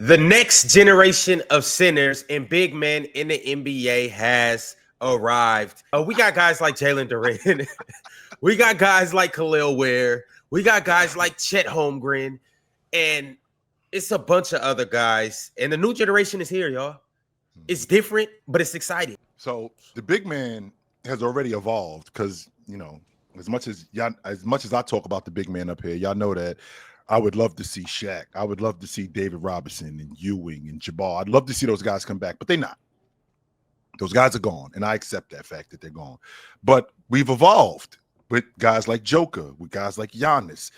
The next generation of centers and big men in the NBA has arrived. We got guys like Jalen Duren. We got guys like Khalil Ware. We got guys like Chet Holmgren. And it's a bunch of other guys. And the new generation is here, y'all. It's different, but it's exciting. So the big man has already evolved because, as much as I talk about the big man up here, y'all know that I would love to see Shaq. I would love to see David Robinson and Ewing and Jabbar. I'd love to see those guys come back, but they're not. Those guys are gone, and I accept that fact that they're gone. But we've evolved with guys like Joker, with guys like Giannis,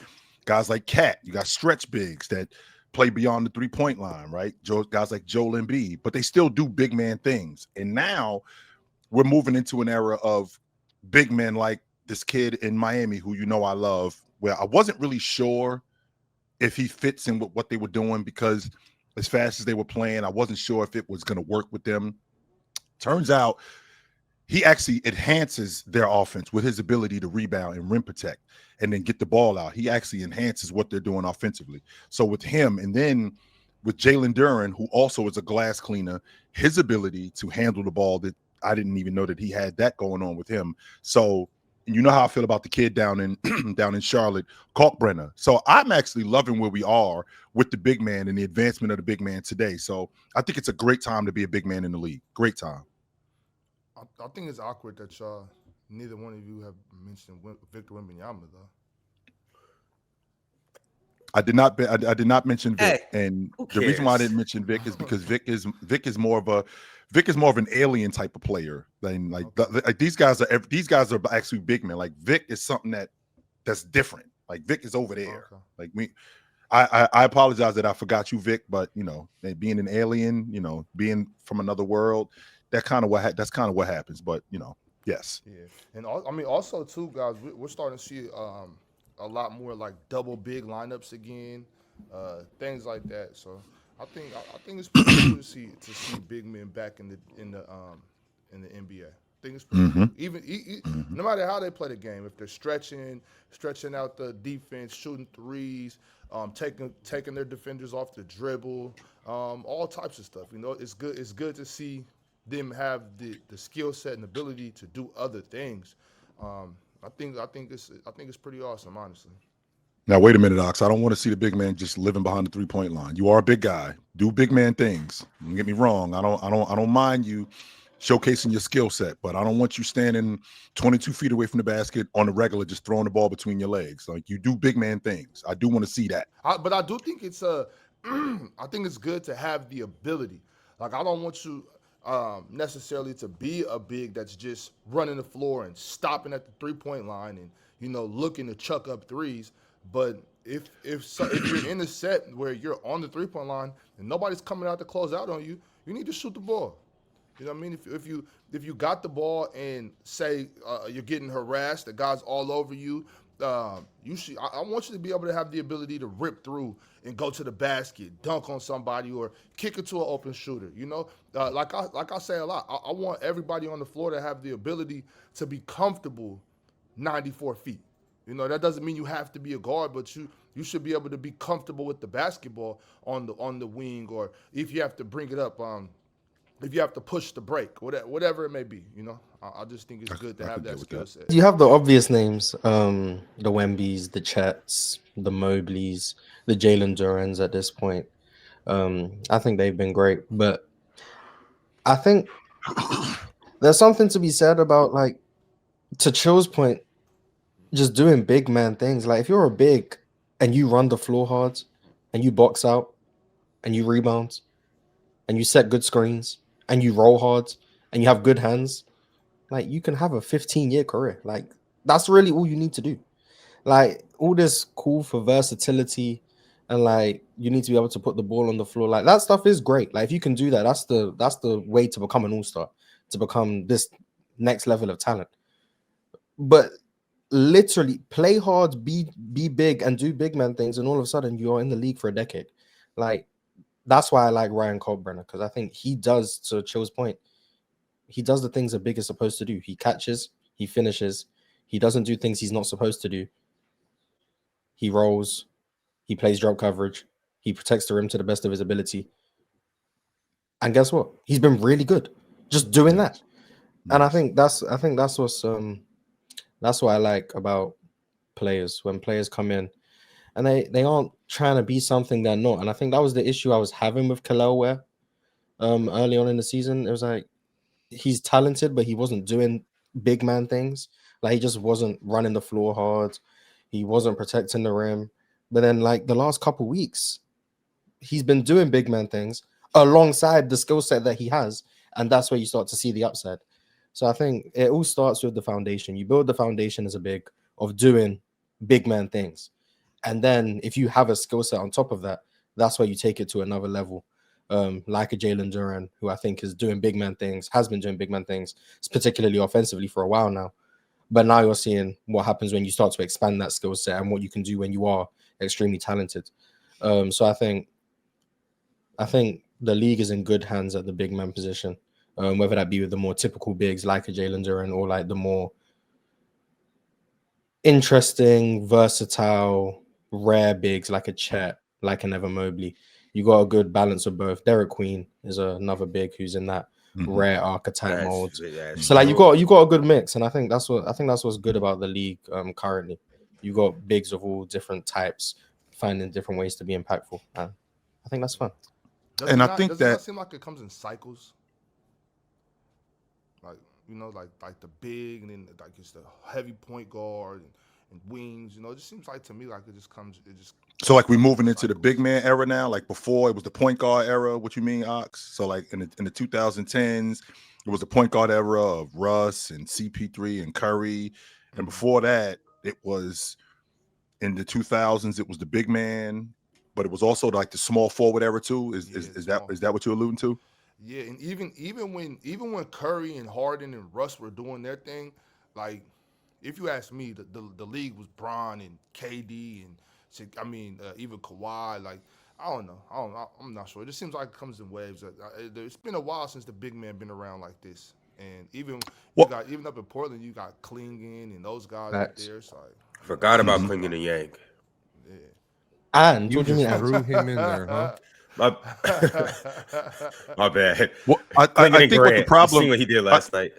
guys like Cat. You got stretch bigs that play beyond the three-point line, right? Guys like Joel Embiid, but they still do big man things. And now we're moving into an era of big men like this kid in Miami who I love, where I wasn't really sure if he fits in with what they were doing because as fast as they were playing, I wasn't sure if it was going to work with them. Turns out he actually enhances their offense with his ability to rebound and rim protect and then get the ball out. He actually enhances what they're doing offensively. So with him and then with Jalen Duren, who also is a glass cleaner, his ability to handle the ball that I didn't even know that he had that going on with him. So you know how I feel about the kid down in down in Charlotte, Kalkbrenner. So I'm actually loving where we are with the big man and the advancement of the big man today. So I think it's a great time to be a big man in the league. Great time. I think it's awkward that neither one of you have mentioned Victor Wembanyama though. I did not mention Vic, Hey, and who the reason why I cares? didn't mention Vic is because Vic is more of an alien type of player. Like these guys are actually big men. Like Vic is something that's different. Like Vic is over there. Okay. Like I apologize that I forgot you, Vic, but being an alien, being from another world, that's kind of what happens. But yes. Yeah, and also too, guys, we're starting to see a lot more like double big lineups again, things like that. So I think it's pretty cool to see big men back in the NBA. I think it's pretty cool. Even no matter how they play the game, if they're stretching out the defense, shooting threes, taking their defenders off the dribble, all types of stuff. It's good. It's good to see them have the skill set and ability to do other things. I think it's pretty awesome, honestly. Now wait a minute, Ox. I don't want to see the big man just living behind the 3-point line. You are a big guy. Do big man things. Don't get me wrong. I don't mind you showcasing your skill set, but I don't want you standing 22 feet away from the basket on the regular, just throwing the ball between your legs. Like you do big man things. I do want to see that. But I do think I think it's good to have the ability. Like I don't want you necessarily to be a big that's just running the floor and stopping at the 3-point line and looking to chuck up threes. But if you're in a set where you're on the 3-point line and nobody's coming out to close out on you, you need to shoot the ball. You know what I mean? If you got the ball and say you're getting harassed, the guy's all over you. You should. I want you to be able to have the ability to rip through and go to the basket, dunk on somebody, or kick it to an open shooter. Like I say a lot, I want everybody on the floor to have the ability to be comfortable 94 feet. That doesn't mean you have to be a guard, but you should be able to be comfortable with the basketball on the wing, or if you have to bring it up, if you have to push the break, whatever it may be. I just think it's good to have that skill set. You have the obvious names, the Wembys, the Chets, the Mobleys, the Jalen Durans at this point. I think they've been great, but I think there's something to be said about, like, to Chill's point, just doing big man things. Like if you're a big and you run the floor hard and you box out and you rebound and you set good screens and you roll hard and you have good hands, like you can have a 15-year career. Like that's really all you need to do. Like all this cool for versatility and like you need to be able to put the ball on the floor. Like that stuff is great. Like if you can do that, that's the way to become an all-star, to become this next level of talent. But literally play hard, be big and do big man things, and all of a sudden you're in the league for a decade. Like that's why I like Ryan Kalkbrenner, because I think he does, to Chill's point, he does the things a big is supposed to do. He catches, he finishes, he doesn't do things he's not supposed to do. He rolls, he plays drop coverage, He protects the rim to the best of his ability. And guess what? He's been really good just doing that. And I think that's what I like about players when players come in and they aren't trying to be something they're not. And I think that was the issue I was having with Kelel Ware early on in the season. It was like he's talented, but he wasn't doing big man things. Like he just wasn't running the floor hard. He wasn't protecting the rim. But then like the last couple weeks, he's been doing big man things alongside the skill set that he has. And that's where you start to see the upside. So I think it all starts with the foundation. You build the foundation as a big of doing big man things. And then if you have a skill set on top of that, that's where you take it to another level. Like a Jalen Duren, who I think is doing big man things, has been doing big man things, particularly offensively for a while now. But now you're seeing what happens when you start to expand that skill set and what you can do when you are extremely talented. So I think the league is in good hands at the big man position, whether that be with the more typical bigs like a Jalen Duren or like the more interesting, versatile, rare bigs like a Chet, like an Evan Mobley. You got a good balance of both. Derek Queen is another big who's in that rare archetype mold. So like you got a good mix, and I think that's what's good about the league currently. You got bigs of all different types finding different ways to be impactful. I think that's fun. Does it not seem like it comes in cycles? Like like the big, and then like it's the heavy point guard and wings. It just seems like to me like it just comes. So like we're moving into the big man era now. Like before, it was the point guard era. What you mean, Ox? So like in the 2010s, it was the point guard era of Russ and CP3 and Curry, and before that, it was in the 2000s. It was the big man, but it was also like the small forward era too. Is that what you're alluding to? Yeah, and even when Curry and Harden and Russ were doing their thing, like if you ask me, the league was Bron and KD and even Kawhi. Like I don't know, I'm not sure. It just seems like it comes in waves. It's been a while since the big man been around like this, and even up in Portland, you got Klingon and those guys out there. So forgot about Klingon and Yang. Yeah. And you just threw him in there, huh? My bad. Well, I think what the problem. You see what he did last night.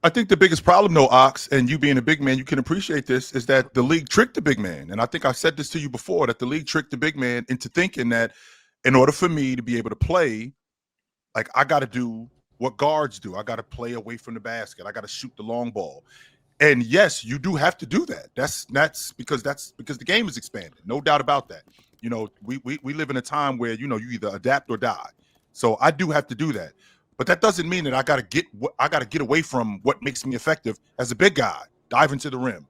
I think the biggest problem, though, Ox, and you being a big man, you can appreciate this, is that the league tricked the big man. And I think I've said this to you before, that the league tricked the big man into thinking that in order for me to be able to play, like I got to do what guards do. I got to play away from the basket. I got to shoot the long ball. And yes, you do have to do that. That's because the game is expanded. No doubt about that. We live in a time where, you either adapt or die. So I do have to do that. But that doesn't mean that I got to get away from what makes me effective as a big guy, diving to the rim,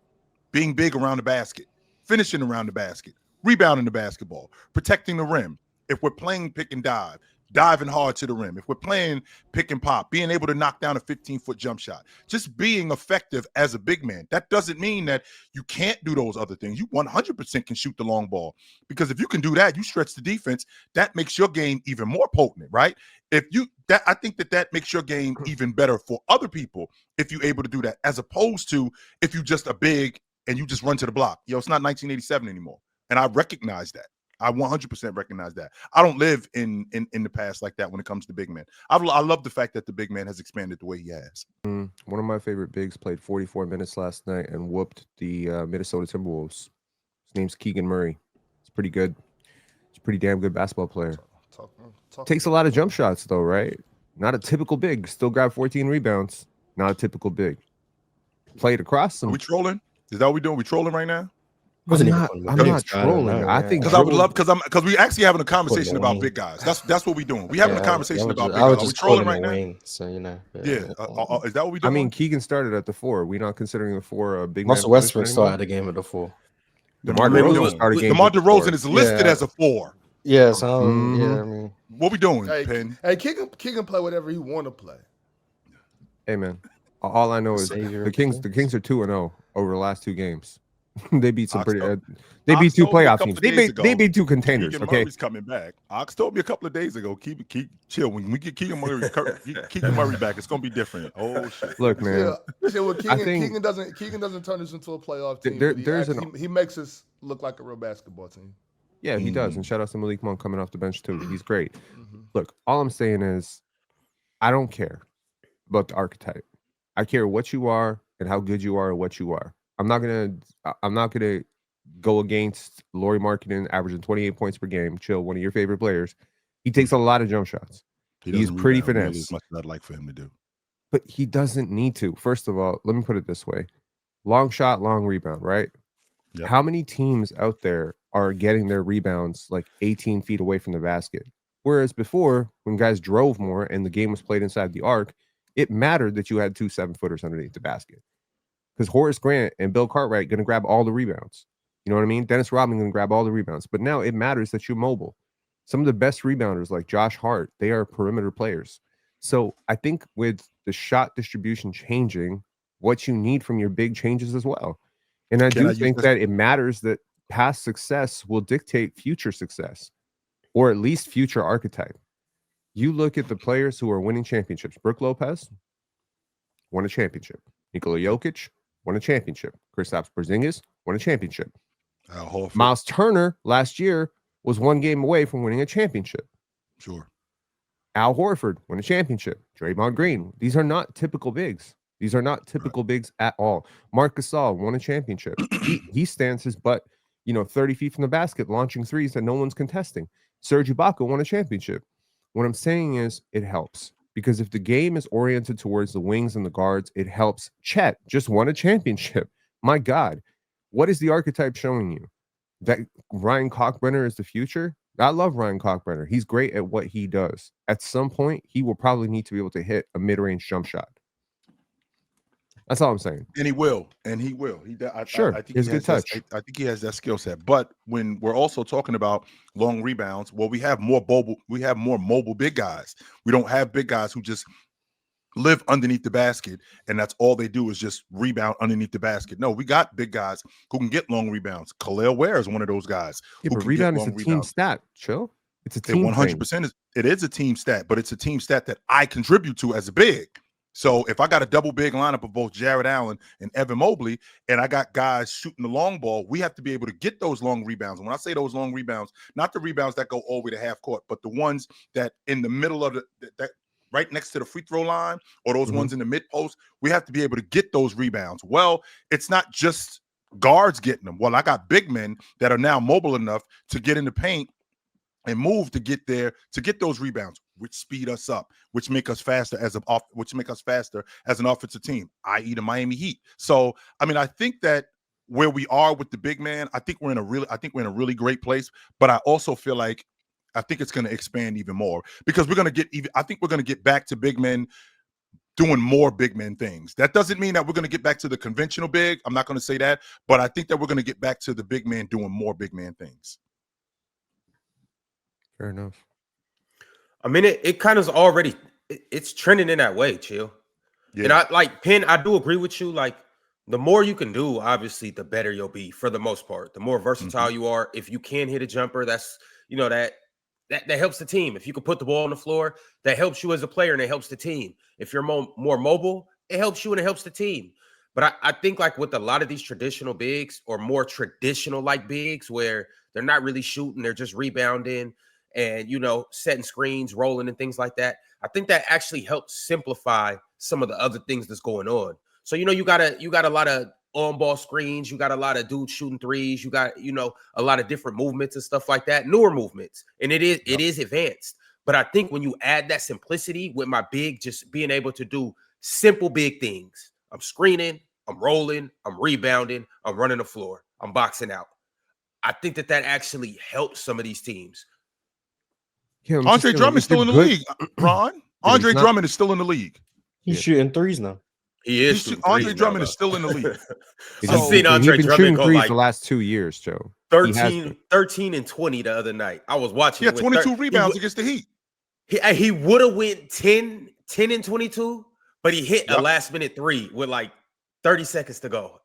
being big around the basket, finishing around the basket, rebounding the basketball, protecting the rim. If we're playing pick and dive, diving hard to the rim. If we're playing pick and pop, being able to knock down a 15-foot jump shot, just being effective as a big man. That doesn't mean that you can't do those other things. You 100% can shoot the long ball, because if you can do that, you stretch the defense. That makes your game even more potent, right? I think that makes your game even better for other people if you're able to do that, as opposed to if you just a big and you just run to the block. It's not 1987 anymore, and I recognize that. I 100% recognize that. I don't live in the past like that when it comes to big men. I love the fact that the big man has expanded the way he has. One of my favorite bigs played 44 minutes last night and whooped the Minnesota Timberwolves. His name's Keegan Murray. He's pretty good. He's a pretty damn good basketball player. Takes a lot of jump shots, though, right? Not a typical big. Still grabbed 14 rebounds. Not a typical big. Played across some. Are we trolling? Is that what we're doing? We trolling right now? I'm not trolling. I think because I would love because we actually having a conversation about big guys. That's what we're doing. We having a conversation about big guys. Are we trolling right now? So is that what we doing? I mean, Keegan started at the 4. We not considering the 4 a big. Russell Westbrook started the game at the 4. DeMar DeRozan is listed as a 4. Yeah, so yeah, I mean, what we doing, Penn? Hey, Keegan play whatever he want to play. Hey, man, all I know is the Kings are 2-0 over the last 2 games. They beat some they beat 2 playoff teams. They beat 2 contenders. Keegan Okay, Murray's coming back. Ox told me a couple of days ago. Keep chill. When we get Keegan Murray back, it's gonna be different. Oh shit! Look, man. Keegan doesn't turn this into a playoff team. He makes us look like a real basketball team. Yeah, he does. And shout out to Malik Monk coming off the bench too. He's great. Mm-hmm. Look, all I'm saying is I don't care about the archetype. I care what you are and how good you are at what you are. I'm not gonna go against Lauri Markkanen averaging 28 points per game. Chill, one of your favorite players. He takes a lot of jump shots. He's pretty finesse. As much as I'd like for him to do. But he doesn't need to. First of all, let me put it this way. Long shot, long rebound, right? Yep. How many teams out there are getting their rebounds like 18 feet away from the basket? Whereas before, when guys drove more and the game was played inside the arc, it mattered that you had 2 7-footers underneath the basket. Because Horace Grant and Bill Cartwright going to grab all the rebounds. You know what I mean? Dennis Rodman going to grab all the rebounds. But now it matters that you're mobile. Some of the best rebounders like Josh Hart, they are perimeter players. So I think with the shot distribution changing, what you need from your big changes as well. And I do think that it matters that past success will dictate future success, or at least future archetype. You look at the players who are winning championships. Brook Lopez won a championship. Nikola Jokic won a championship. Kristaps Porzingis won a championship. Miles Turner last year was 1 game away from winning a championship. Sure. Al Horford won a championship. Draymond Green. These are not typical bigs. These are not typical bigs at all. Marc Gasol won a championship. He stands his butt, 30 feet from the basket, launching threes that no one's contesting. Serge Ibaka won a championship. What I'm saying is it helps. Because if the game is oriented towards the wings and the guards, it helps. Chet just won a championship. My God. What is the archetype showing you? That Ryan Cockbrenner is the future? I love Ryan Cockbrenner. He's great at what he does. At some point, he will probably need to be able to hit a mid-range jump shot. That's all I'm saying. And he will. Sure. I think He's good touch. I think he has that skill set. But when we're also talking about long rebounds, well, we have more mobile big guys. We don't have big guys who just live underneath the basket and that's all they do is just rebound underneath the basket. No, we got big guys who can get long rebounds. Khalil Ware is one of those guys. Yeah, but rebound is a team stat. Chill. It's a team 100%. It is a team stat, but it's a team stat that I contribute to as a big. So if I got a double big lineup of both Jared Allen and Evan Mobley, and I got guys shooting the long ball, we have to be able to get those long rebounds. And when I say those long rebounds, not the rebounds that go all the way to half court, but the ones that in the middle of that right next to the free throw line or those ones in the mid post, we have to be able to get those rebounds. Well, it's not just guards getting them. Well, I got big men that are now mobile enough to get in the paint and move to get there to get those rebounds, which speed us up, which make us faster as an offensive team, i.e. the Miami Heat. So, I mean, I think that where we are with the big man, I think we're in a really great place. But I also feel like I think it's going to expand even more because we're going to get back to big men doing more big men things. That doesn't mean that we're going to get back to the conventional big. I'm not going to say that, but I think that we're going to get back to the big man doing more big man things. Fair enough. I mean, it kind of already it's trending in that way, Chill. Yeah. And I like Penn. I do agree with you. Like the more you can do, obviously, the better you'll be for the most part. The more versatile you are. If you can hit a jumper, that's that helps the team. If you can put the ball on the floor, that helps you as a player and it helps the team. If you're more mobile, it helps you and it helps the team. But I think like with a lot of these traditional bigs or more traditional like bigs where they're not really shooting, they're just rebounding and, setting screens, rolling and things like that. I think that actually helps simplify some of the other things that's going on. So, you got a lot of on-ball screens. You got a lot of dudes shooting threes. You got, a lot of different movements and stuff like that, newer movements. And it is advanced. But I think when you add that simplicity with my big, just being able to do simple big things, I'm screening, I'm rolling, I'm rebounding, I'm running the floor, I'm boxing out. I think that actually helps some of these teams. Yeah, Andre Drummond's still in the league, Ron. Andre Drummond is still in the league. He's shooting threes now. He is. Andre Drummond is still in the league. I've seen Andre Drummond go like the last 2 years, Joe. 13 and 20 the other night. I was watching. Yeah, 22 rebounds against the Heat. He would have went 10 and 22, but he hit a last minute 3 with like 30 seconds to go.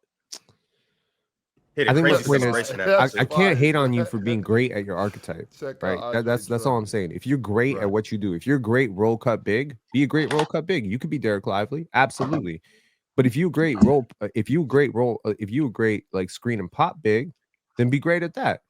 I think my point is I can't hate on you for being great at your archetype, right? That's all I'm saying. If you're great at what you do, if you're a great roll cut big, be a great roll cut big. You could be Derek Lively, absolutely. But if you a great like screen and pop big, then be great at that.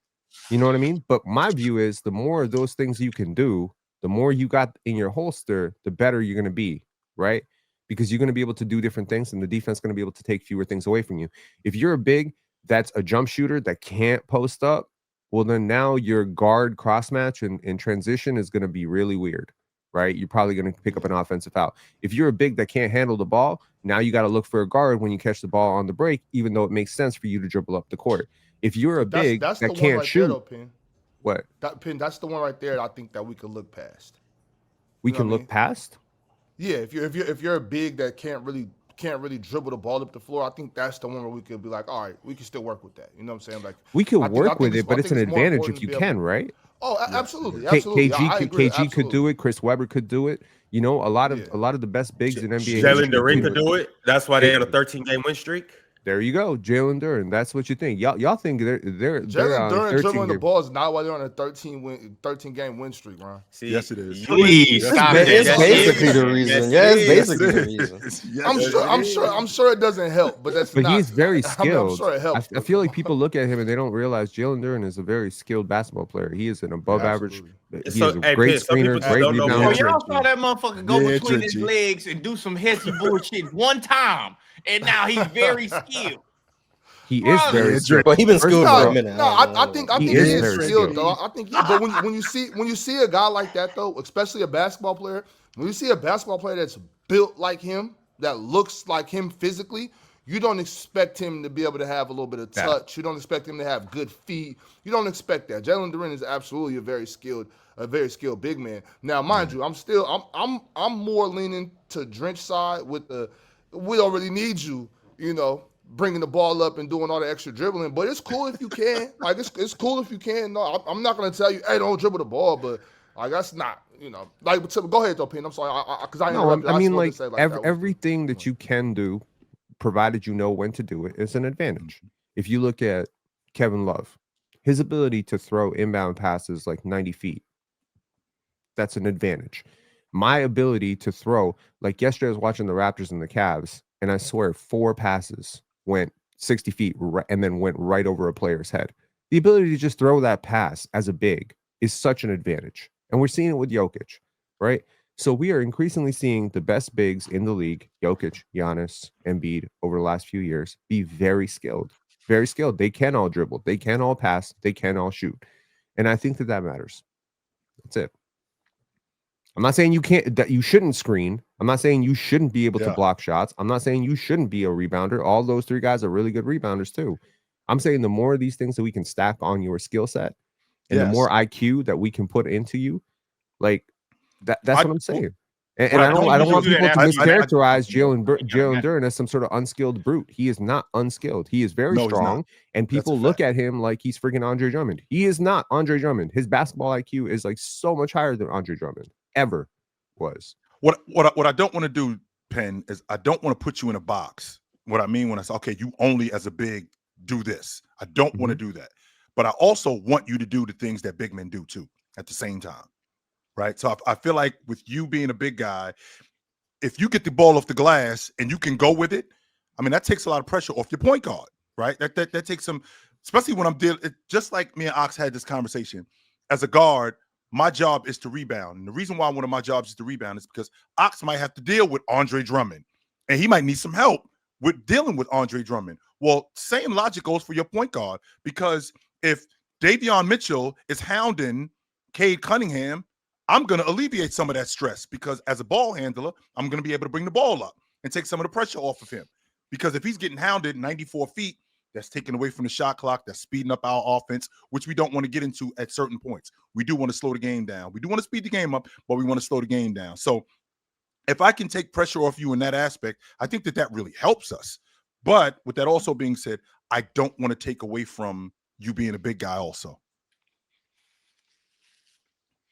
You know what I mean? But my view is the more of those things you can do, the more you got in your holster, the better you're going to be, right? Because you're going to be able to do different things and the defense is going to be able to take fewer things away from you. If you're a big that's a jump shooter that can't post up, well, then now your guard cross match and transition is going to be really weird, right? You're probably going to pick up an offensive foul. If you're a big that can't handle the ball, now you got to look for a guard when you catch the ball on the break, even though it makes sense for you to dribble up the court. If you're a big that's that the one can't right shoot, there, though, Pin. what? Pin, that's the one right there. I think that we could look past. We You know can what I look mean? past. Yeah, if you're a big that can't really dribble the ball up the floor, I think that's the one where we could be like, all right, we can still work with that. You know what I'm saying? Like We can I work with think it, but it's an more advantage important if to you be able can, to- right? Oh, Yes, absolutely, it is. absolutely. I agree. KG could do it. Chris Webber could do it. You know, a lot of the best bigs in NBA Jalen history. Duren could do it. That's why they had a It- 13-game win streak. There you go, Jalen Duren. That's what you think. Y'all think they're Jalen on Duren 13 dribbling the game. ball is not why they're on a 13 game win streak, Ron. See, Yes, it is. Please stop that. It's basically the reason. Yeah, it's basically the reason. I'm sure it doesn't help, but that's But not. he's very I mean, I'm skilled. sure it helps. I feel like people look at him and they don't realize Jalen Duren is a very skilled basketball player. He is an above average. Absolutely. He So, is a hey, great Pitt, some people screener, just great don't know Bro, Yeah, rebounder. y'all saw that motherfucker go Yeah, between his Trenchy. legs and do some hezzy bullshit one time, and now he's very skilled. He is Brother. very Yeah, skilled. But he been First skilled of for all, a minute. No, I think He he is is very skilled skilled. though. I think, but when you see a guy like that though, especially a basketball player, when you see a basketball player that's built like him, that looks like him physically, you don't expect him to be able to have a little bit of touch. You don't expect him to have good feet. You don't expect that. Jalen Duren is absolutely a very skilled big man. Now, mind you, I'm more leaning to Drench side with the we don't really need you, you know, bringing the ball up and doing all the extra dribbling. But it's cool if you can. Like it's cool if you can. No, I'm not gonna tell you, hey, don't dribble the ball, but like that's not, you know. Like, go ahead though, Pin. I'm sorry, because I No, interrupted. I mean, just wanted like, to say, like that was the- everything that you can do, provided you know when to do it, is an advantage. If you look at Kevin Love, his ability to throw inbound passes like 90 feet, that's an advantage. My ability to throw, like yesterday, I was watching the Raptors and the Cavs, and I swear 4 passes went 60 feet and then went right over a player's head. The ability to just throw that pass as a big is such an advantage. And we're seeing it with Jokic, right? So we are increasingly seeing the best bigs in the league, Jokic, Giannis, Embiid, over the last few years, be very skilled. Very skilled. They can all dribble. They can all pass. They can all shoot. And I think that matters. That's it. I'm not saying that you shouldn't screen. I'm not saying you shouldn't be able to block shots. I'm not saying you shouldn't be a rebounder. All those 3 guys are really good rebounders too. I'm saying the more of these things that we can stack on your skill set and the more IQ that we can put into you, like that's what I'm saying. And I don't want people to mischaracterize Jalen Duren as some sort of unskilled brute. He is not unskilled. He is very strong, and people look at him like he's freaking Andre Drummond. He is not Andre Drummond. His basketball IQ is like so much higher than Andre Drummond ever was. What I don't want to do, Penn, is I don't want to put you in a box. What I mean when I say, okay, you only as a big do this. I don't want to do that. But I also want you to do the things that big men do too at the same time. Right. So I feel like with you being a big guy, if you get the ball off the glass and you can go with it, I mean, that takes a lot of pressure off your point guard, right? That takes some, especially when I'm dealing, just like me and Ox had this conversation. As a guard, my job is to rebound. And the reason why one of my jobs is to rebound is because Ox might have to deal with Andre Drummond, and he might need some help with dealing with Andre Drummond. Well, same logic goes for your point guard, because if Davion Mitchell is hounding Cade Cunningham, I'm going to alleviate some of that stress, because as a ball handler, I'm going to be able to bring the ball up and take some of the pressure off of him. Because if he's getting hounded 94 feet, that's taken away from the shot clock, that's speeding up our offense, which we don't want to get into at certain points. We do want to slow the game down. We do want to speed the game up, but we want to slow the game down. So if I can take pressure off you in that aspect, I think that really helps us. But with that also being said, I don't want to take away from you being a big guy also.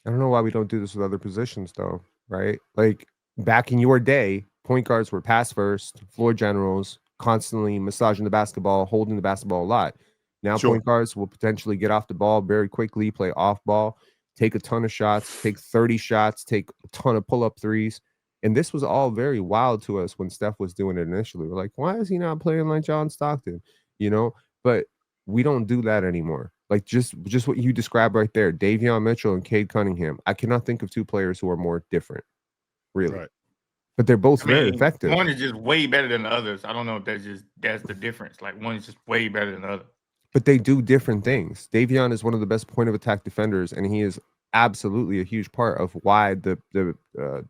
I don't know why we don't do this with other positions though, right? Like back in your day, point guards were pass first, floor generals, constantly massaging the basketball, holding the basketball a lot. Now point guards will potentially get off the ball very quickly, play off ball, take a ton of shots, take 30 shots, take a ton of pull-up threes. And this was all very wild to us when Steph was doing it initially. We're like, why is he not playing like John Stockton? You know, but we don't do that anymore. Like just what you described right there, Davion Mitchell and Cade Cunningham. I cannot think of two players who are more different, really. Right. But they're both very effective. One is just way better than the others. I don't know if that's the difference. Like one is just way better than the other. But they do different things. Davion is one of the best point of attack defenders, and he is absolutely a huge part of why the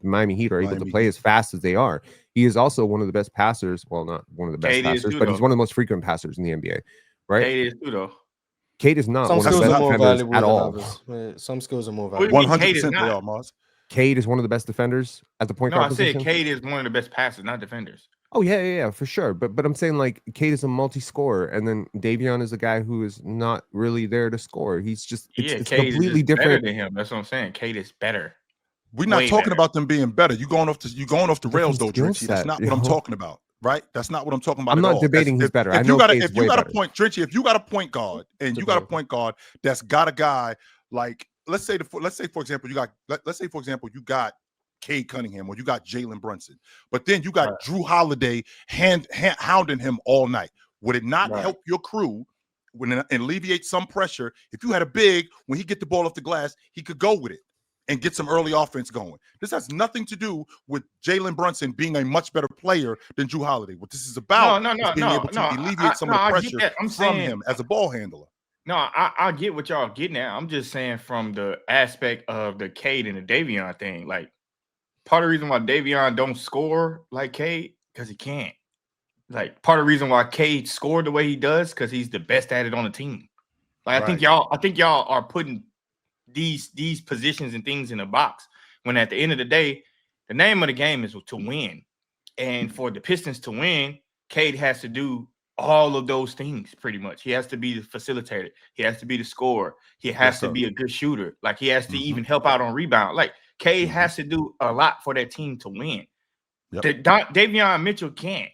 Miami Heat are able to play as fast as they are. He is also one of the best passers. Well, not one of the best passers, but he's one of the most frequent passers in the NBA. Right? Cade is too, though. Cade is not Some one of the skills best are more defenders valuable at than all. others. Some skills are more valuable. 100% they are, Mars. Cade is one of the best defenders at the point guard position. I said Cade is one of the best passers, not defenders. Oh yeah, for sure. But I'm saying like Cade is a multi-scorer, and then Davion is a guy who is not really there to score. He's just it's Cade completely is different better than him. That's what I'm saying. Cade is better. We're not talking about them being better. You're going off the rails though, Drenchie. That's not what I'm talking about, right? That's not what I'm talking about. I'm not debating he's better. If you got a point guard and you got a point guard that's got a guy like let's say for example you got Cade Cunningham or you got Jalen Brunson, but then you got Drew Holiday hounding him all night. Would it not help your crew and alleviate some pressure if you had a big, when he get the ball off the glass, he could go with it and get some early offense going? This has nothing to do with Jalen Brunson being a much better player than Drew Holiday. What this is about is being able to alleviate some of the pressure from him as a ball handler. No, I get what y'all getting at. I'm just saying from the aspect of the Cade and the Davion thing. Like, part of the reason why Davion don't score like Cade, because he can't. Like, part of the reason why Cade scored the way he does, because he's the best at it on the team. Like, I think y'all are putting these positions and things in a box, when at the end of the day, the name of the game is to win. And for the Pistons to win, Cade has to do all of those things pretty much. He has to be the facilitator. He has to be the scorer. He has to be a good shooter. Like, he has to even help out on rebound. Like, Cade has to do a lot for that team to win. Davion Mitchell can't.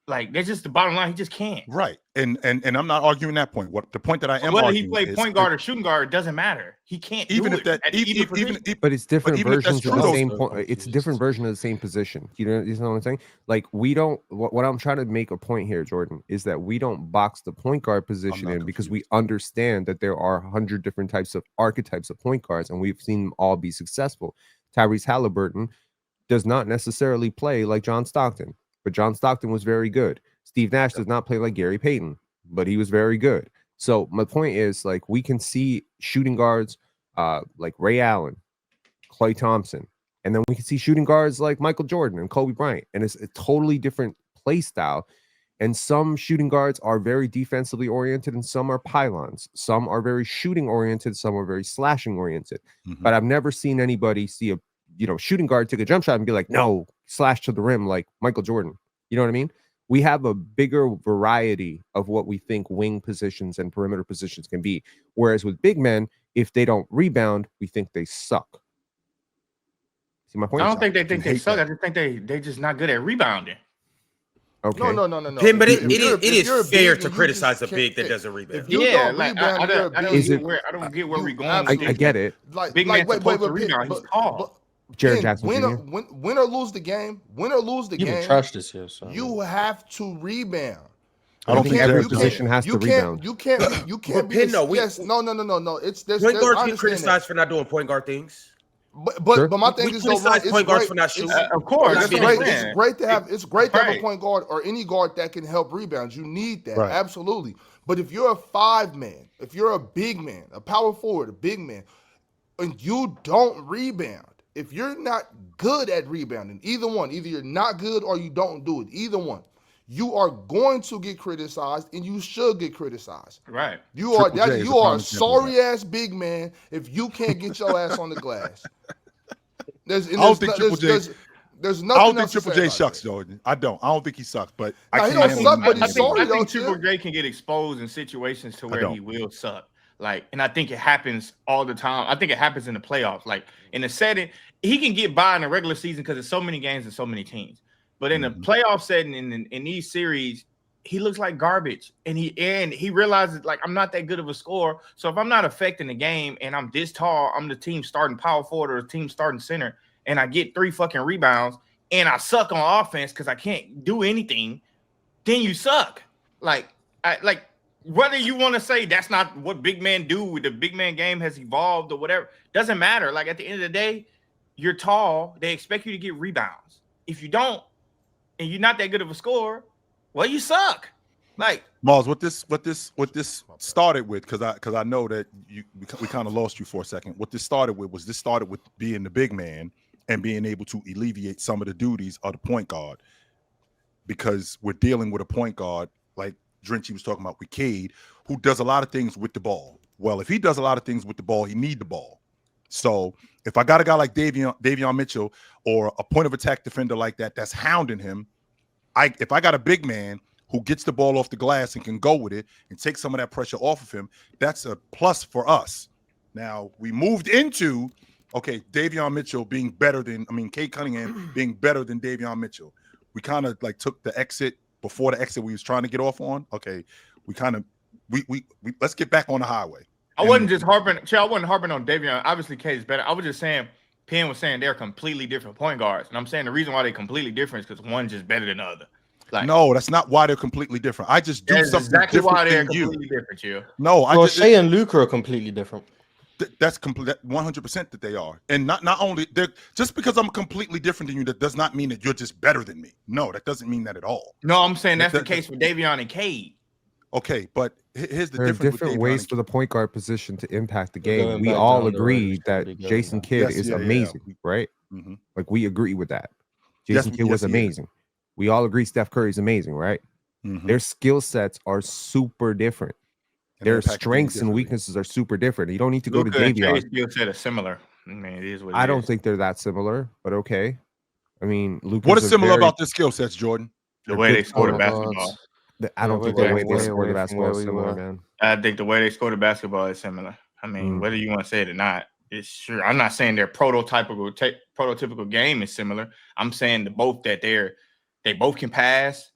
Like, that's just the bottom line. He just can't. Right. And I'm not arguing that point. What the point that I am whether arguing he played point guard or shooting guard, it doesn't matter. He can't even do if that but it's different versions of the same point. It's a different version of the same position. You know what I'm saying? Like, we don't what I'm trying to make a point here, Jordan, is that we don't box the point guard position in because we understand that there are 100 different types of archetypes of point guards, and we've seen them all be successful. Tyrese Halliburton does not necessarily play like John Stockton, but John Stockton was very good. Steve Nash does not play like Gary Payton, but he was very good. So my point is, like, we can see shooting guards like Ray Allen, Klay Thompson, and then we can see shooting guards like Michael Jordan and Kobe Bryant, and it's a totally different play style. And some shooting guards are very defensively oriented, and some are pylons. Some are very shooting oriented, some are very slashing oriented. But I've never seen anybody see a shooting guard take a jump shot and be like, no, slash to the rim like Michael Jordan. You know what I mean? We have a bigger variety of what we think wing positions and perimeter positions can be. Whereas with big men, if they don't rebound, we think they suck. See my point? I don't think they think they suck. I just think they just not good at rebounding. Okay. No. But it is fair to criticize a big that doesn't rebound. If you don't rebound, I don't get where we're going. I get it. Like, big man supposed to rebound. He's tall. Jared Jackson win or lose the game. Even trash this year. So. You have to rebound. I don't think every position has to rebound. You can't be. No. It's there's point guards get criticized for not doing point guard things. But my thing is, criticize point guards for not shooting. Of course, it's great to have a point guard or any guard that can help rebound. You need that, absolutely. But if you're a 5-man, if you're a big man, a power forward, a big man, and you don't rebound, if you're not good at rebounding, either you're not good or you don't do it, either one, you are going to get criticized, and you should get criticized. Right. You are a sorry ass big man if you can't get your ass on the glass. There's nothing. I don't think Triple J sucks, Jordan. I don't think he sucks, but he don't suck, but he's sorry. I think Triple J can get exposed in situations to where he will suck. Like, and I think it happens all the time. I think it happens in the playoffs. Like, in the setting, he can get by in the regular season because there's so many games and so many teams. But in the playoff setting, in these series, he looks like garbage. And he realizes, like, I'm not that good of a scorer. So if I'm not affecting the game and I'm this tall, I'm the team starting power forward or the team starting center, and I get 3 fucking rebounds and I suck on offense because I can't do anything, then you suck. whether you want to say that's not what big men do, the big man game has evolved or whatever, doesn't matter. Like at the end of the day, you're tall. They expect you to get rebounds. If you don't, and you're not that good of a scorer, well, you suck. Like Mars, what this started with, because I know that we kind of lost you for a second. What this started with being the big man and being able to alleviate some of the duties of the point guard, because we're dealing with a point guard like Drenchie was talking about with Cade, who does a lot of things with the ball. Well, if he does a lot of things with the ball, he need the ball. So if I got a guy like Davion Mitchell or a point of attack defender like that that's hounding him, if I got a big man who gets the ball off the glass and can go with it and take some of that pressure off of him, that's a plus for us. Now, we moved into, okay, Davion Mitchell being better than, Cade Cunningham being better than Davion Mitchell. We kind of like took the exit before the exit we was trying to get off on. Okay, we let's get back on the highway. I wasn't harping on Davion. Obviously, Cade is better. I was just saying, Penn was saying they're completely different point guards. And I'm saying the reason why they're completely different is because one's just better than the other. Like, no, that's not why they're completely different. I just do something exactly different why they're than you. completely different, you. No, Shea and Luka are completely different. That's complete 100% that they are. And not only they're just because I'm completely different than you, that does not mean that you're just better than me. No, that doesn't mean that at all. No, I'm saying that's the case for Davion and Cade. Okay, but here's the There are difference. different ways for the point guard position to impact the game. Going We back all down the road agree is that pretty good. Jason Kidd is amazing, right? Mm-hmm. Like we agree with that. Jason Kidd was amazing. We all agree Steph Curry is amazing, right? Mm-hmm. Their skill sets are super different. Their strengths and weaknesses are super different. You don't need to go to Davion. Skill set is similar. I mean, it is what I don't think they're that similar, but okay. I mean, Luka's what is similar about their skill sets, Jordan? The way they score the basketball. I don't think the way they score the basketball is similar, man. I think the way they score the basketball is similar. I mean, whether you want to say it or not, it's sure. I'm not saying their prototypical game is similar. I'm saying they both can pass,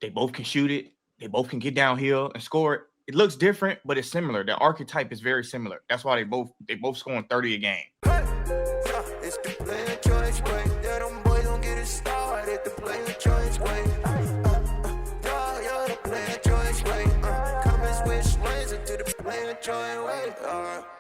they both can shoot it, they both can get downhill and score it. It looks different, but it's similar. The archetype is very similar. That's why they both scoring 30 a game. It's the player choice way. Yeah, them boys don't get it started. The player choice way. You're the player choice way. Come and switch lanes into the player choice way.